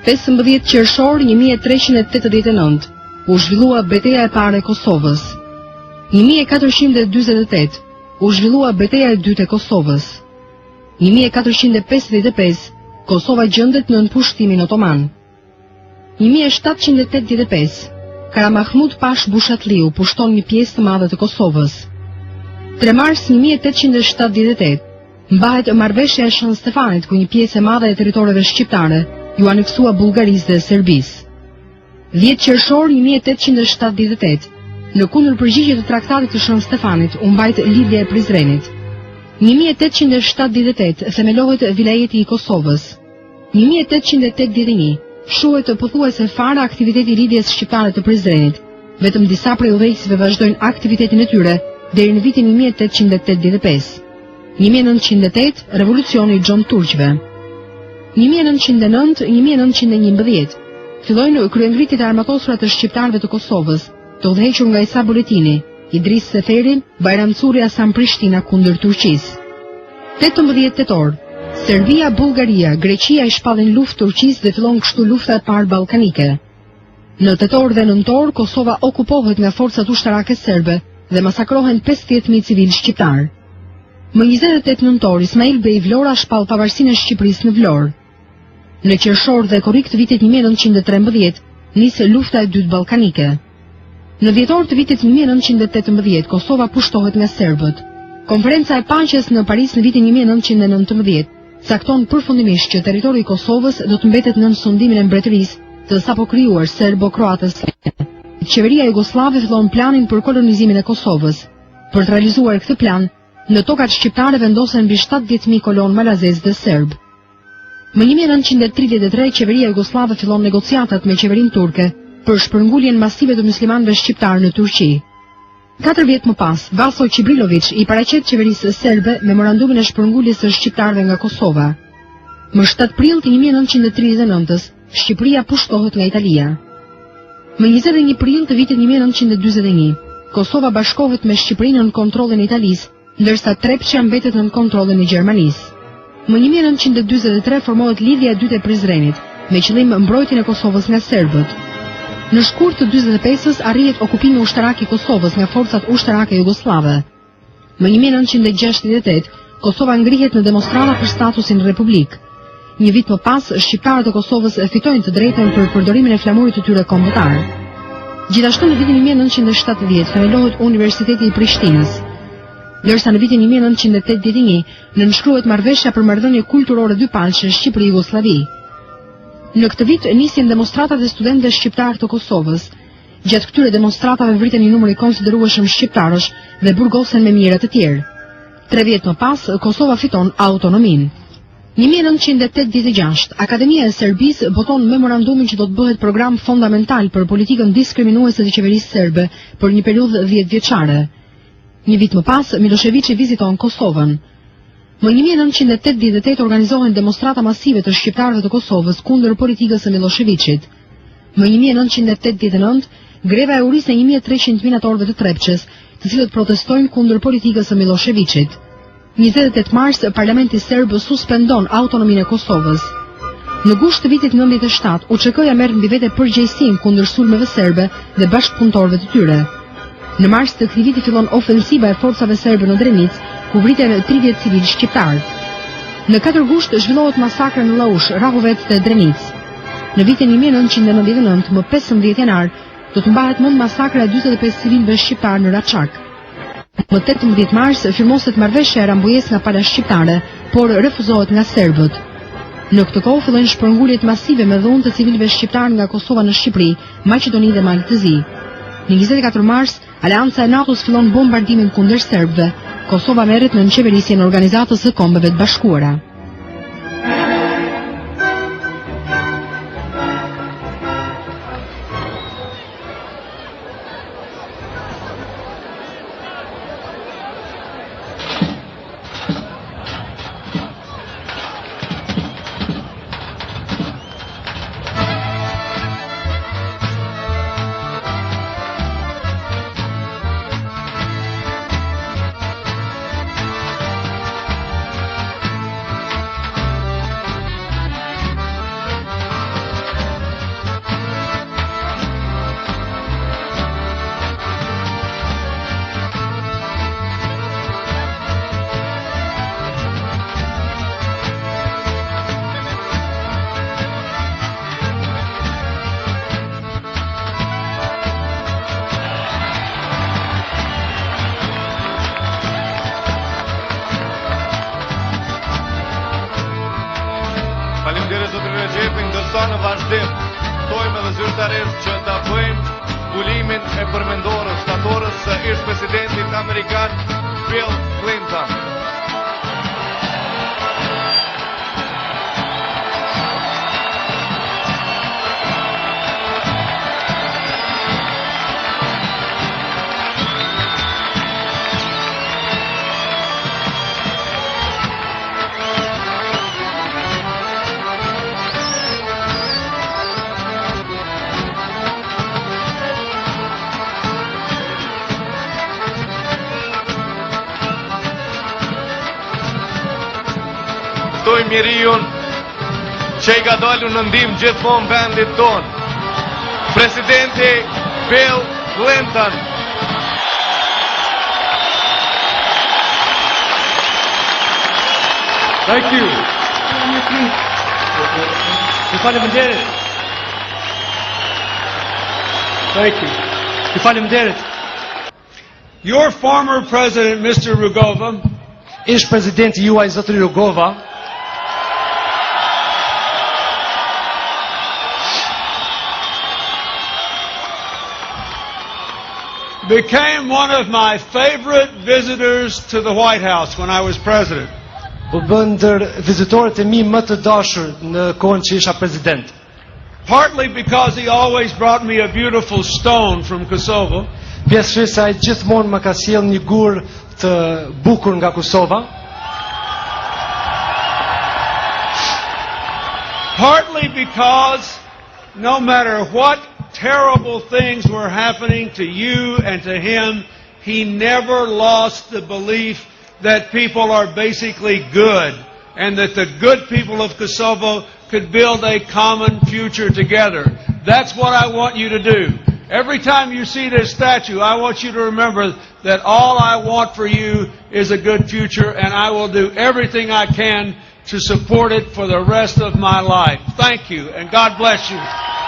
15 qershor 1389 u zhvillua betejë e parë e Kosovës. 1448 u zhvillua betejë e dytë e Kosovës. 1455 Kosova gjendet nën pushtimin otoman. 1785 Karamahmud Pash Bushatliu pushton një pjesë të madhe të Kosovës. 3 mars 1878 mbahet marrëveshja e Shën Stefanit ku një pjesë e madhe e territoreve shqiptare ju aneksua Bullgarisë dhe Serbisë. 10 qershor 1878 në kundër përgjigje të traktatit të Shën Stefanit u mbajt lidhja e Prizrenit. 1878 themelohet vilajeti i Kosovës. 1881 shuhet pothuajse fare aktiviteti i lidhjes shqiptare të Prizrenit. Vetëm disa prej udhëheqësve vazhdojnë aktivitetin e tyre deri në vitin 1885. 1908 revolucioni i Xhon Turqëve. 1909-1911 fillojnë kryengritjet e armatosura të shqiptarëve të Kosovës, të udhëhequr nga Isa Buletini, Idris Seferi, Bajram Curi Hasan Prishtina kundër Turqisë. 18 tetor, Serbia, Bullgaria, Greqia i shpallin luftë Turqisë dhe fillon kështu lufta e parë ballkanike. Në tetor dhe nëntor, Kosova okupohet nga forcat ushtarake serbe dhe masakrohen 50.000 civil shqiptar. Më 28 nëntor, Ismail Bey Vlora shpall pavarësinë e Shqipërisë në Vlorë. Në qershor dhe korrik të vitit 1913 nis lufta e dytë ballkanike. Në dhjetor të vitit 1918 Kosova pushtohet nga serbët. Konferenca e paqes në Paris në vitin 1919 cakton përfundimisht që territori i Kosovës do të mbetet nën sundimin e mbretërisë të sapo krijuar serbo-kroatës. Qeveria jugoslave fillon planin për kolonizimin e Kosovës. Për të realizuar këtë plan, në tokat shqiptare vendosen mbi 70.000 kolon malazez dhe serb. Më 1933 qeveria jugoslave fillon negociatat me qeverinë turke për shpërnguljen masive të muslimanëve shqiptarë në Turqi. 4 vjet më pas, Vaso Qibrilović i paraqet qeverisë serbe memorandumin e shpërnguljes së shqiptarëve nga Kosova. Më 7 prill të 1939-s, Shqipëria pushtohet nga Italia. Më 21 prill të vitit 1941, Kosova bashkohet me Shqipërinë në kontrollin e Italisë, ndërsa Trepçja mbetet në kontrollin e Gjermanisë. Më 1943 formohet lidhja e dytë e Prizrenit, me qëllim mbrojtjen e Kosovës nga serbët. Në shkurt të 45-s arrihet okupimi ushtarak i Kosovës nga forcat ushtarake jugoslave. Më 1968 Kosova ngrihet në demonstrata për statusin republik. Një vit më pas, shqiptarët e Kosovës fitojnë të drejtën për përdorimin e flamurit të tyre kombëtar. Gjithashtu në vitin 1970 themelohet Universiteti i Prishtinës. Ndërsa në vitin 1981 nënshkruhet marrëveshja për marrëdhënie kulturore dypalçe Shqipëri-Jugosllavi. Në këtë vit nisin demonstratat e studentëve shqiptar të Kosovës. Gjatë këtyre demonstratave vriten një numër i konsiderueshëm shqiptarësh dhe burgosen me mijëra të tjerë. 3 vjet më pas, Kosova fiton autonominë. 1986, Akademia e Serbisë boton memorandumin që do të bëhet program fondamental për politikën diskriminuese të qeverisë serbe për një periudhë 10 vjeçare. Një vit më pas, Miloševići viziton Kosovën. Më 1988 organizohen demonstrata masive të shqiptarëve të Kosovës kundër politikës së Miloševićit. Më 1989, greva e urisë e 1300 minatorëve të Trepçës, të cilët protestojnë kundër politikës së Miloševićit. 28 mars, parlamenti serb suspendon autonominë e Kosovës. Në gusht të vitit 97, UÇK-ja merr mbi vete përgjegjësinë kundër sulmeve serbe dhe bashkëpunëtorëve të tyre. Në mars të këtij viti fillon ofensiva e forcave serbe në Drenic, ku vriten 30 civil shqiptar. Në 4 gusht zhvillohet masakra në Laush, Rahovet dhe Drenic. Në vitin 1999, më 15 janar, do të mbahet mend masakra e 45 civilëve shqiptar në Raçak. Më 18 mars firmoset marrëveshja e Rambujes nga pala shqiptare, por refuzohet nga serbët. Në këtë kohë fillojnë shpërnguljet masive me dhunë të civilëve shqiptar nga Kosova në Shqipëri, Maqedoni dhe Maltëzi. Në 24 mars, Aleanca e NATO-s fillon bombardimin kundër serbëve. Kosova merret në qeverisjen e Organizatës së Kombeve të Bashkuara. vazhdim ftojmë edhe zyrtarisht që ta bëjmë zbulimin e përmendorës, datorës së ish presidentit amerikan Bill Clinton. Ftoj njeriun që I ka dalur në ndihmë gjithmonë vendit ton, presidenti Bill Clinton. Thank you. Ju faleminderit. Thank you. Ju faleminderit. Your former president, Mr. Rugova, ish presidenti juaj zotri Rugova, became one of my favorite visitors to the White House when I was president. U bën ndër vizitorët e mi më të dashur në kohën që isha president. Partly because he always brought me a beautiful stone from Kosovo. Pjesërisht se ai gjithmonë më ka sjell një gur të bukur nga Kosova. Partly because no matter what terrible things were happening to you and to him, he never lost the belief that people are basically good and that the good people of Kosovo could build a common future together. That's what I want you to do. Every time you see this statue, I want you to remember that all I want for you is a good future, and I will do everything I can to support it for the rest of my life. Thank you, and God bless you.